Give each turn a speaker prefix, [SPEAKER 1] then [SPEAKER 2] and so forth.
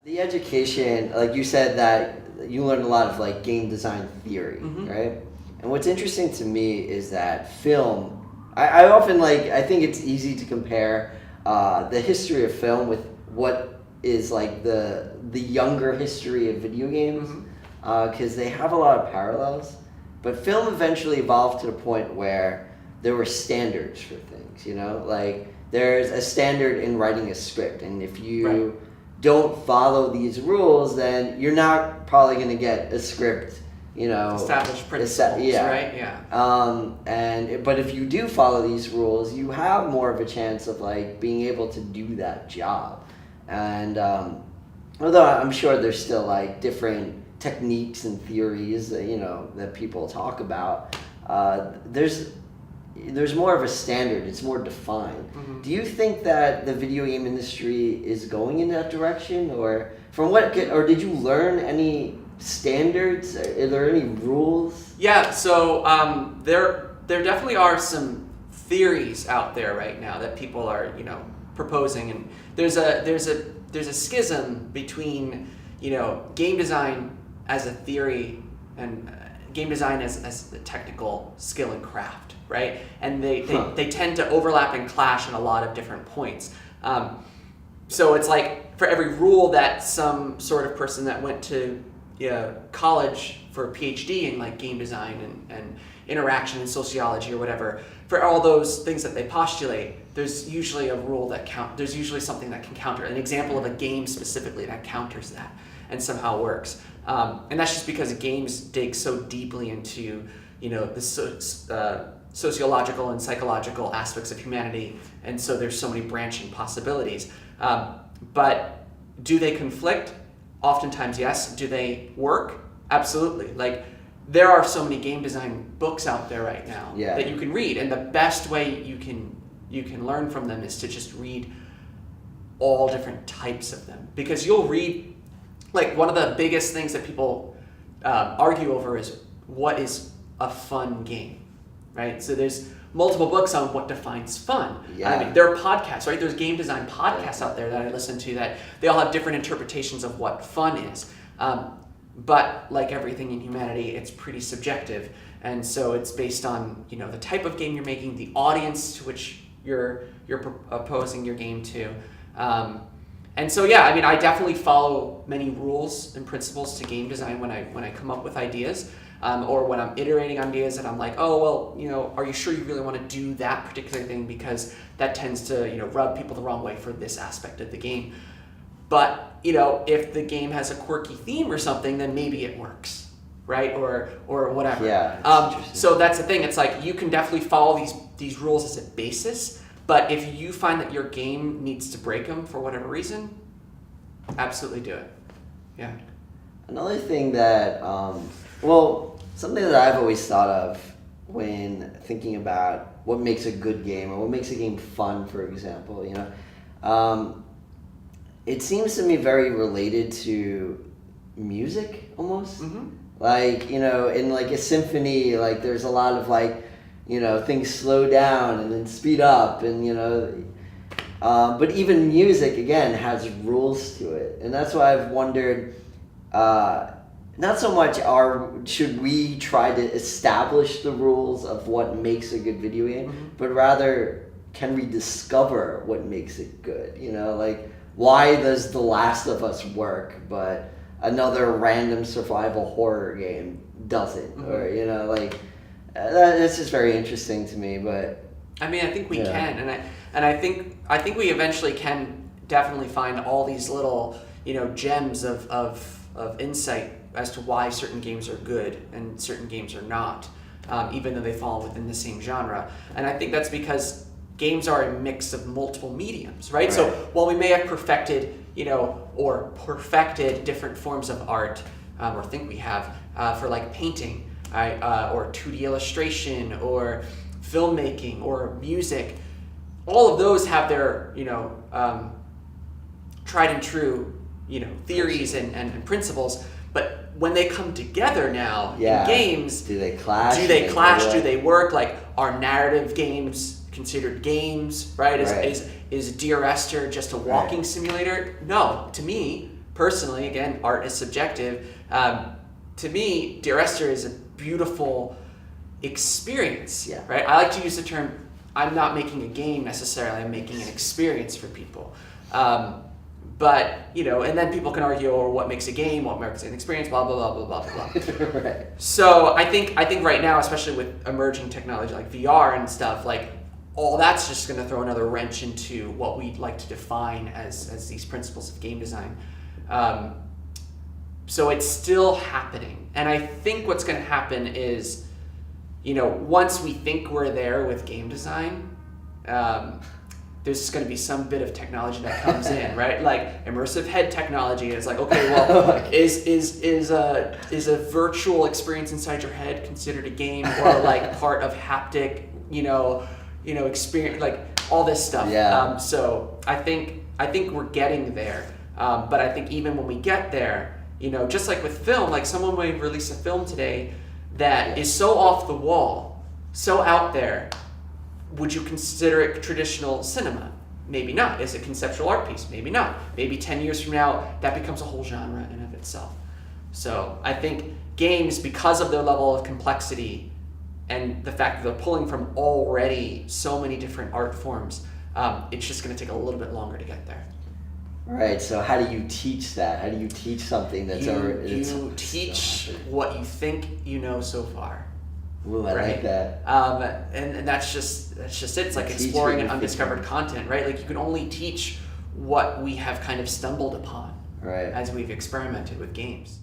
[SPEAKER 1] The education, like you said, that you learned a lot of like game design theory, right? And what's interesting to me is that film. I often I think it's easy to compare the history of film with what is like the younger history of video games, because they have a lot of parallels. But film eventually evolved to the point where there were standards for things. Like there's a standard in writing a script, and if you don't follow these rules, then you're not probably going to get a script,
[SPEAKER 2] established principles, right? Yeah.
[SPEAKER 1] But if you do follow these rules, you have more of a chance of like being able to do that job. And although I'm sure there's still like different techniques and theories that, that people talk about, there's more of a standard. It's more defined. Do you think that the video game industry is going in that direction, or or did you learn any standards? Are there any rules?
[SPEAKER 2] Yeah. So there definitely are some theories out there right now that people are proposing, and there's a schism between game design as a theory and game design as a technical skill and craft. Right, and they tend to overlap and clash in a lot of different points. So it's like for every rule that some sort of person that went to college for a PhD in like game design and interaction and sociology or whatever, for all those things that they postulate, there's usually a rule there's usually something that can counter, an example of a game specifically that counters that and somehow works. And that's just because games dig so deeply into the sociological and psychological aspects of humanity, and so there's so many branching possibilities. But do they conflict? Oftentimes, yes. Do they work? Absolutely. Like, there are so many game design books out there right now that you can read, and the best way you can learn from them is to just read all different types of them, because you'll read, like, one of the biggest things that people argue over is what is a fun game. Right, so there's multiple books on what defines fun. Yeah. I mean, there are podcasts, right? There's game design podcasts out there that I listen to that they all have different interpretations of what fun is. But like everything in humanity, it's pretty subjective, and so it's based on the type of game you're making, the audience to which you're proposing your game to, and so I mean, I definitely follow many rules and principles to game design when I come up with ideas. Or when I'm iterating ideas and I'm like, oh, well, are you sure you really want to do that particular thing, because that tends to, rub people the wrong way for this aspect of the game. But, if the game has a quirky theme or something, then maybe it works, right? Or whatever.
[SPEAKER 1] Yeah.
[SPEAKER 2] So that's the thing. It's like you can definitely follow these rules as a basis, but if you find that your game needs to break them for whatever reason, absolutely do it. Yeah.
[SPEAKER 1] Another thing that, something that I've always thought of when thinking about what makes a good game or what makes a game fun, for example, it seems to me very related to music almost. Like, in like a symphony, like there's a lot of like, things slow down and then speed up, and but even music again has rules to it, and that's why I've wondered. Not so much should we try to establish the rules of what makes a good video game, but rather can we discover what makes it good? Like, why does The Last of Us work, but another random survival horror game doesn't? Or, that's just very interesting to me. But
[SPEAKER 2] I mean, I think we can, and I think we eventually can definitely find all these little, gems of insight as to why certain games are good and certain games are not, even though they fall within the same genre. And I think that's because games are a mix of multiple mediums, right? So while we may have perfected different forms of art, or think we have, for like painting, or 2D illustration, or filmmaking, or music, all of those have their, tried and true, theories and principles. But when they come together now in games,
[SPEAKER 1] do they clash?
[SPEAKER 2] Do they work? Like, are narrative games considered games? Right? Is Dear Esther just a walking simulator? No, to me personally, again, art is subjective. To me, Dear Esther is a beautiful experience,
[SPEAKER 1] Yeah.
[SPEAKER 2] right? I like to use the term, I'm not making a game necessarily, I'm making an experience for people. But, and then people can argue over what makes a game, what makes an experience, blah, blah, blah, blah, blah, blah.
[SPEAKER 1] Right.
[SPEAKER 2] So I think right now, especially with emerging technology like VR and stuff, like all that's just going to throw another wrench into what we'd like to define as these principles of game design. So it's still happening. And I think what's going to happen is, once we think we're there with game design, there's going to be some bit of technology that comes in, right? Like immersive head technology. It's like, okay, well, is a virtual experience inside your head considered a game, or like part of haptic, experience, like all this stuff.
[SPEAKER 1] Yeah.
[SPEAKER 2] So I think we're getting there. But I think even when we get there, just like with film, like someone might release a film today that is so off the wall, so out there. Would you consider it traditional cinema? Maybe not. Is it conceptual art piece? Maybe not. Maybe 10 years from now, that becomes a whole genre in and of itself. So I think games, because of their level of complexity and the fact that they're pulling from already so many different art forms, it's just going to take a little bit longer to get there.
[SPEAKER 1] Right. So how do you teach that? How do you teach something that's already...
[SPEAKER 2] You teach what you think you know so far.
[SPEAKER 1] Ooh, I like that.
[SPEAKER 2] And that's just it. It's like exploring an undiscovered content, right? Like you can only teach what we have kind of stumbled upon
[SPEAKER 1] right.
[SPEAKER 2] as we've experimented with games.